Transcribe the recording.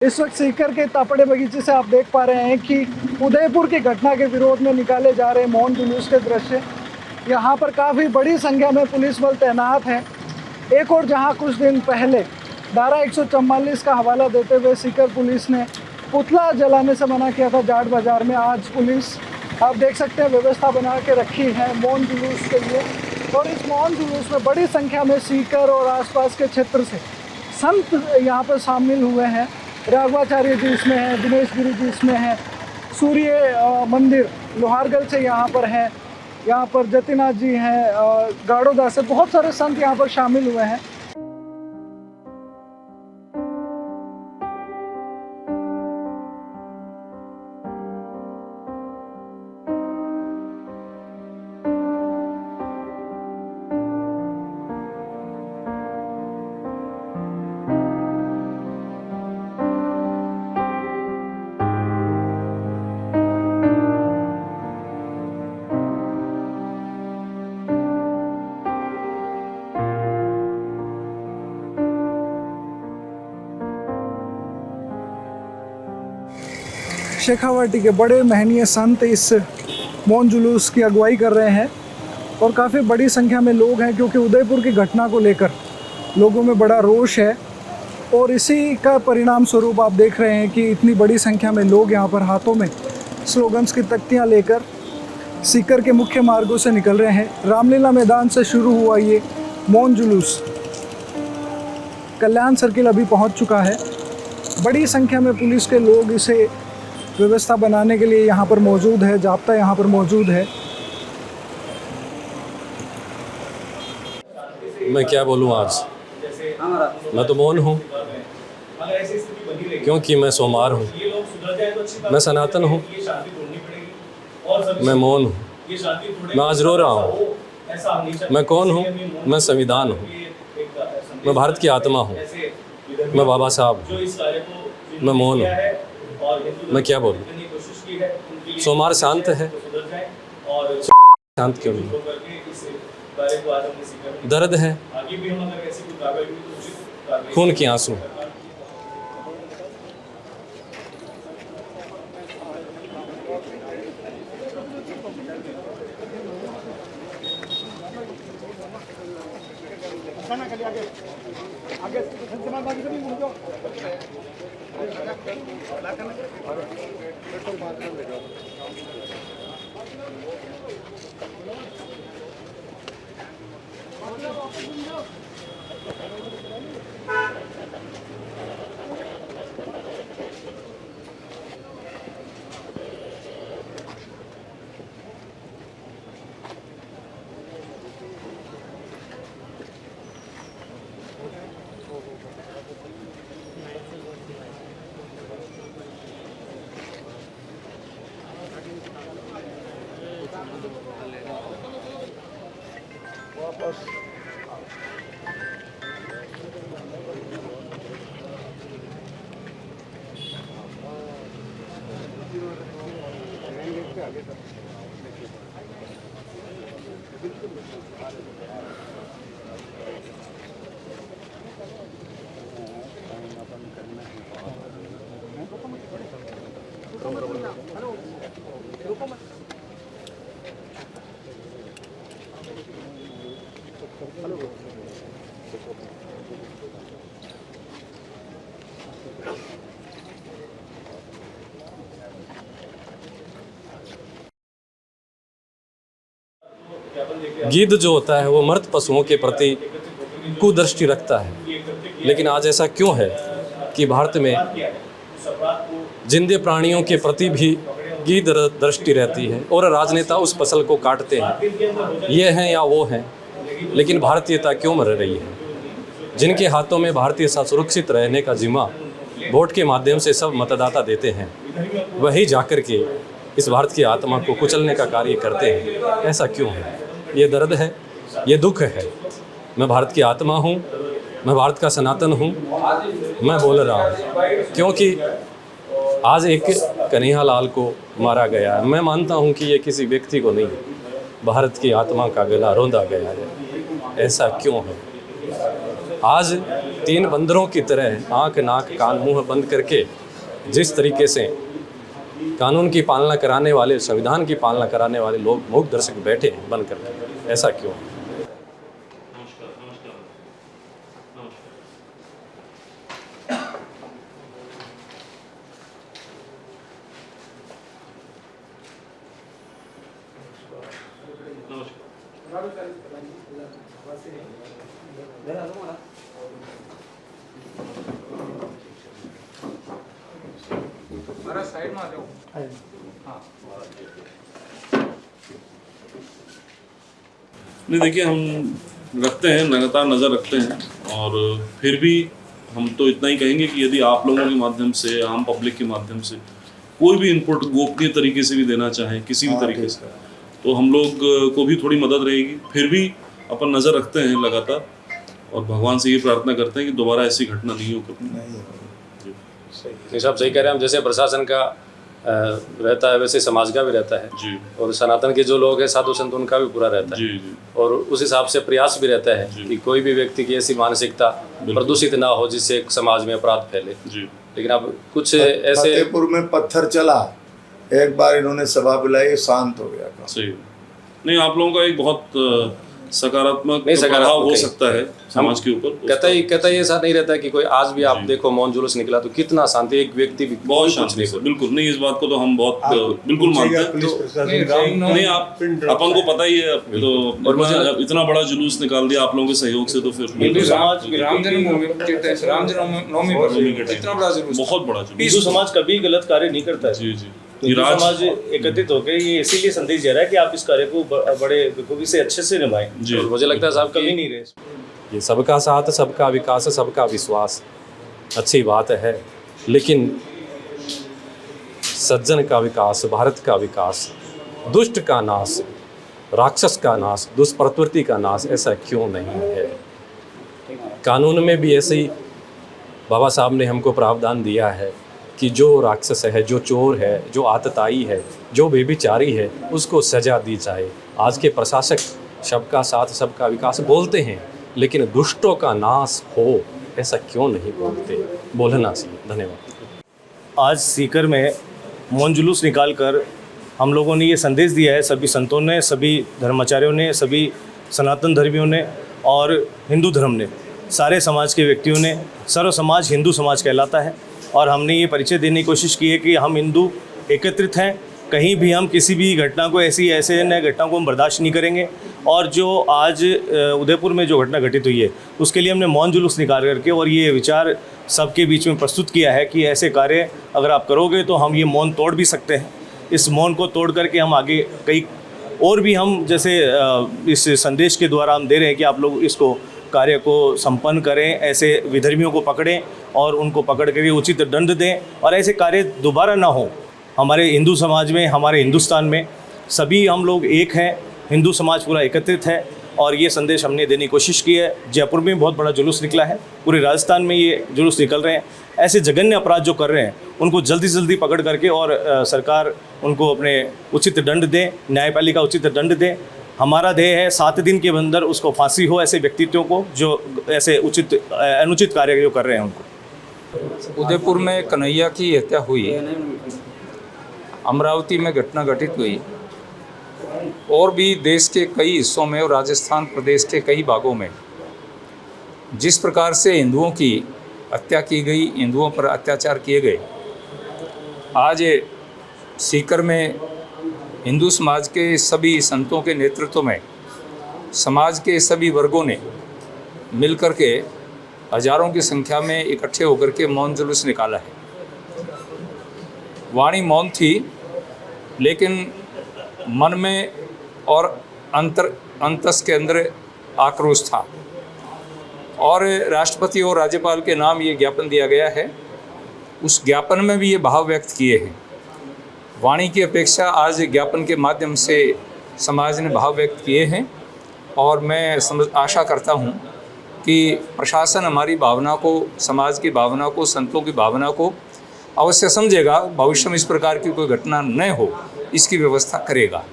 इस वक्त सीकर के तापड़े बगीचे से आप देख पा रहे हैं कि उदयपुर की घटना के विरोध में निकाले जा रहे मौन जुलूस के दृश्य। यहाँ पर काफ़ी बड़ी संख्या में पुलिस बल तैनात है। एक और जहाँ कुछ दिन पहले धारा 144 का हवाला देते हुए सीकर पुलिस ने पुतला जलाने से मना किया था जाट बाज़ार में, आज पुलिस आप देख सकते हैं व्यवस्था बना के रखी है मौन जुलूस के लिए। और इस मौन जुलूस में बड़ी संख्या में सीकर और आसपास के क्षेत्र से संत यहाँ पर शामिल हुए हैं। राघवाचार्य जी इसमें हैं, दिनेश गिरी जी इसमें हैं, सूर्य मंदिर लोहारगढ़ से यहाँ पर हैं, यहाँ पर जतिनाथ जी हैं, गाड़ोदास से बहुत सारे संत यहाँ पर शामिल हुए हैं। शेखावाटी के बड़े महनीय संत इस मौन जुलूस की अगुवाई कर रहे हैं और काफ़ी बड़ी संख्या में लोग हैं, क्योंकि उदयपुर की घटना को लेकर लोगों में बड़ा रोष है। और इसी का परिणाम स्वरूप आप देख रहे हैं कि इतनी बड़ी संख्या में लोग यहाँ पर हाथों में स्लोगन्स की तख्तियाँ लेकर सीकर के मुख्य मार्गों से निकल रहे हैं। रामलीला मैदान से शुरू हुआ ये मौन जुलूस कल्याण सर्किल अभी पहुँच चुका है। बड़ी संख्या में पुलिस के लोग इसे व्यवस्था बनाने के लिए यहाँ पर मौजूद है, जाब्ता यहाँ पर मौजूद है। मैं क्या बोलूँ आज, मैं तो मौन हूँ क्योंकि मैं सोमवार हूँ, मैं सनातन हूँ, मैं मौन हूँ, मैं आज रो रहा हूँ। मैं कौन हूँ? मैं संविधान हूँ, मैं भारत की आत्मा हूँ, मैं बाबा साहब हूँ, मैं मौन हूँ। मैं क्या बोलूँ? सोमवार शांत है, शांत क्यों नहीं? दर्द है, खून के आंसू। गिद्ध जो होता है वो मृत पशुओं के प्रति कुदृष्टि रखता है, लेकिन आज ऐसा क्यों है कि भारत में जिंदे प्राणियों के प्रति भी गिद्ध दृष्टि रहती है और राजनेता उस फसल को काटते हैं, ये हैं या वो हैं, लेकिन भारतीयता क्यों मर रही है? जिनके हाथों में भारतीयता सुरक्षित रहने का जिम्मा वोट के माध्यम से सब मतदाता देते हैं, वही जाकर के इस भारत की आत्मा को कुचलने का कार्य करते हैं। ऐसा क्यों है? ये दर्द है, ये दुख है। मैं भारत की आत्मा हूँ, मैं भारत का सनातन हूँ, मैं बोल रहा हूँ क्योंकि आज एक कन्हैया लाल को मारा गया है। मैं मानता हूँ कि ये किसी व्यक्ति को नहीं, भारत की आत्मा का गला रौंदा गया है। ऐसा क्यों है? आज तीन बंदरों की तरह आँख नाक कान मुंह बंद करके जिस तरीके से कानून की पालना कराने वाले, संविधान की पालना कराने वाले लोग मूक दर्शक बैठे हैं बंद करके, ऐसा क्यों? साइड में आ जाओ। नहीं, देखिए, हम रखते हैं, लगातार नज़र रखते हैं, और फिर भी हम तो इतना ही कहेंगे कि यदि आप लोगों के माध्यम से, आम पब्लिक के माध्यम से कोई भी इनपुट गोपनीय तरीके से भी देना चाहें, किसी भी तरीके से, तो हम लोग को भी थोड़ी मदद रहेगी। फिर भी अपन नज़र रखते हैं लगातार, और भगवान से ये प्रार्थना करते हैं कि दोबारा ऐसी घटना नहीं हो कभी। नहीं साहब, सही कह रहे हैं हम। जैसे प्रशासन का रहता है वैसे समाज का भी रहता है जी, और सनातन के जो लोग हैं साधु संत उनका भी पूरा रहता है जी, जी, और उस हिसाब से प्रयास भी रहता है कि कोई भी व्यक्ति की ऐसी मानसिकता प्रदूषित ना हो जिससे एक समाज में अपराध फैले। जी। लेकिन अब कुछ ऐसे फतेहपुर में पत्थर चला, एक बार इन्होंने सभा बुलाई, शांत हो गया काम। सही। नहीं, आप लोगों का एक बहुत सकारात्मक नहीं, सकारात्मक प्रभाव हो है। सकता है समाज के ऊपर। कहता ही ऐसा नहीं रहता कि कोई आज भी आप देखो मौन जुलूस निकला तो कितना शांति, एक व्यक्ति भी बहुत कोई शांति नहीं से, बिल्कुल नहीं, इस बात को तो हम बहुत बिल्कुल मानते हैं। नहीं, आप अपन को पता ही है, तो और मुझे इतना बड़ा जुलूस निकाल दिया आप लोगों के सहयोग से, तो फिर हिंदू समाज राम जन्मभूमि पर इतना बड़ा जुलूस, बहुत बड़ा जुलूस। हिंदू समाज कभी गलत कार्य नहीं करता है। जी, जी। हिंदू समाज एकत्रित होकर ये इसीलिए संदेश दे रहा है कि आप इस कार्य को बड़े बखूबी से अच्छे से निभाएं। जी, मुझे लगता है साहब कभी कि नहीं रहे। ये सबका साथ, सबका विकास, सबका विश्वास अच्छी बात है, लेकिन सज्जन का विकास, भारत का विकास, दुष्ट का नाश, राक्षस का नाश, दुष्प्रवृत्ति का नाश, ऐसा क्यों नहीं है? कानून में भी ऐसे ही बाबा साहब ने हमको प्रावधान दिया है कि जो राक्षस है, जो चोर है, जो आतताई है, जो बेविचारी है, उसको सजा दी जाए। आज के प्रशासक सबका साथ, सबका विकास बोलते हैं, लेकिन दुष्टों का नाश हो ऐसा क्यों नहीं बोलते? बोलना चाहिए। धन्यवाद। आज सीकर में मौन जुलूस निकाल कर हम लोगों ने ये संदेश दिया है, सभी संतों ने, सभी धर्माचार्यों ने, सभी सनातन धर्मियों ने और हिंदू धर्म ने, सारे समाज के व्यक्तियों ने। सर्व समाज हिंदू समाज कहलाता है और हमने ये परिचय देने की कोशिश की है कि हम हिंदू एकत्रित हैं। कहीं भी हम किसी भी घटना को, ऐसे नए घटना को हम बर्दाश्त नहीं करेंगे। और जो आज उदयपुर में जो घटना घटित हुई है उसके लिए हमने मौन जुलूस निकाल करके और ये विचार सबके बीच में प्रस्तुत किया है कि ऐसे कार्य अगर आप करोगे तो हम ये मौन तोड़ भी सकते हैं। इस मौन को तोड़ करके हम आगे कई और भी हम जैसे इस संदेश के द्वारा हम दे रहे हैं कि आप लोग इसको कार्य को संपन्न करें, ऐसे विधर्मियों को पकड़ें और उनको पकड़ कर उचित दंड दें और ऐसे कार्य दोबारा ना हो। हमारे हिंदू समाज में, हमारे हिंदुस्तान में सभी हम लोग एक हैं, हिंदू समाज पूरा एकत्रित है और ये संदेश हमने देने की कोशिश की है। जयपुर में बहुत बड़ा जुलूस निकला है, पूरे राजस्थान में ये जुलूस निकल रहे हैं। ऐसे जघन्य अपराध जो कर रहे हैं उनको जल्दी से जल्दी पकड़ करके और सरकार उनको अपने उचित दंड दे, न्यायपालिका उचित दंड दे। हमारा ध्येय है 7 दिन के अंदर उसको फांसी हो ऐसे व्यक्तित्वों को जो ऐसे अनुचित कार्य जो कर रहे हैं उनको। उदयपुर में कन्हैया की हत्या हुई, अमरावती में घटना घटित हुई और भी देश के कई हिस्सों में और राजस्थान प्रदेश के कई भागों में जिस प्रकार से हिंदुओं की हत्या की गई, हिंदुओं पर अत्याचार किए गए, आज सीकर में हिंदू समाज के सभी संतों के नेतृत्व में समाज के सभी वर्गों ने मिलकर के हजारों की संख्या में इकट्ठे होकर के मौन जुलूस निकाला है। वाणी मौन थी लेकिन मन में और अंतस के अंदर आक्रोश था और राष्ट्रपति और राज्यपाल के नाम ये ज्ञापन दिया गया है। उस ज्ञापन में भी ये भाव व्यक्त किए हैं। वाणी की अपेक्षा आज ज्ञापन के माध्यम से समाज ने भाव व्यक्त किए हैं और मैं आशा करता हूँ कि प्रशासन हमारी भावना को, समाज की भावना को, संतों की भावना को अवश्य समझेगा। भविष्य में इस प्रकार की कोई घटना न हो इसकी व्यवस्था करेगा।